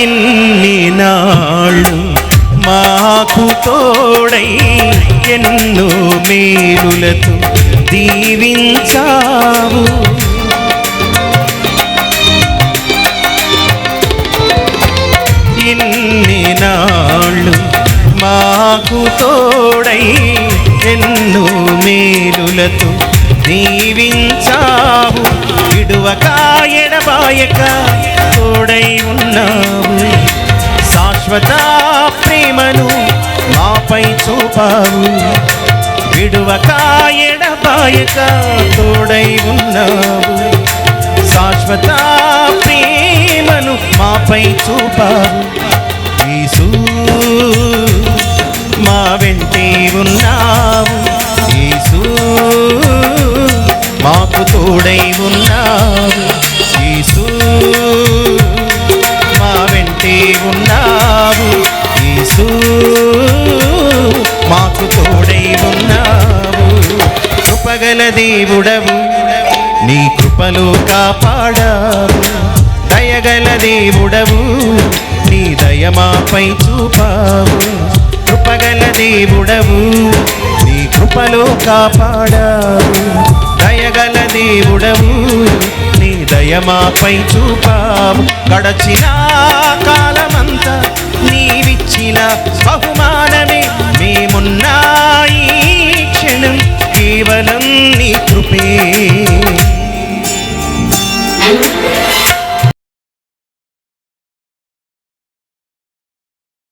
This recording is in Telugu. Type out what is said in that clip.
ఇన్ని నాళ్ళు మాకు తోడై ఎన్నో మేలులతో దీవించావు. ఇన్ని నాళ్ళు మాకు తోడై ఎన్నో మేలులతో దీవించావు. విడువక ఎడబాయక తోడై ఉన్నావు. శాశ్వత ప్రేమను మాపై చూపావు. విడువక ఎడబాయక తోడై ఉన్నావు. శాశ్వత ప్రేమను మాపై చూపావు. యేసు మా వెంటే ఉన్నావు. యేసు మాకు తోడై ఉన్నావు. యేసు మా వెంటే ఉన్నావు. యేసు మాకు తోడై ఉన్నావు. కృపగల దేవుడవు, నీ కృపలో కాపాడావు. దయగల దేవుడవు, నీ దయ మాపై చూపావు. కృపగల దేవుడవు, నీ కృపలో కాపాడావు. దయగల దేవుడవు, నీ దయ మాపై చూపావు. గడచిన కాలమంతా నీవిచ్చిన బహుమానమే మేమున్నా ఈ క్షణం కేవలం నీ కృపే.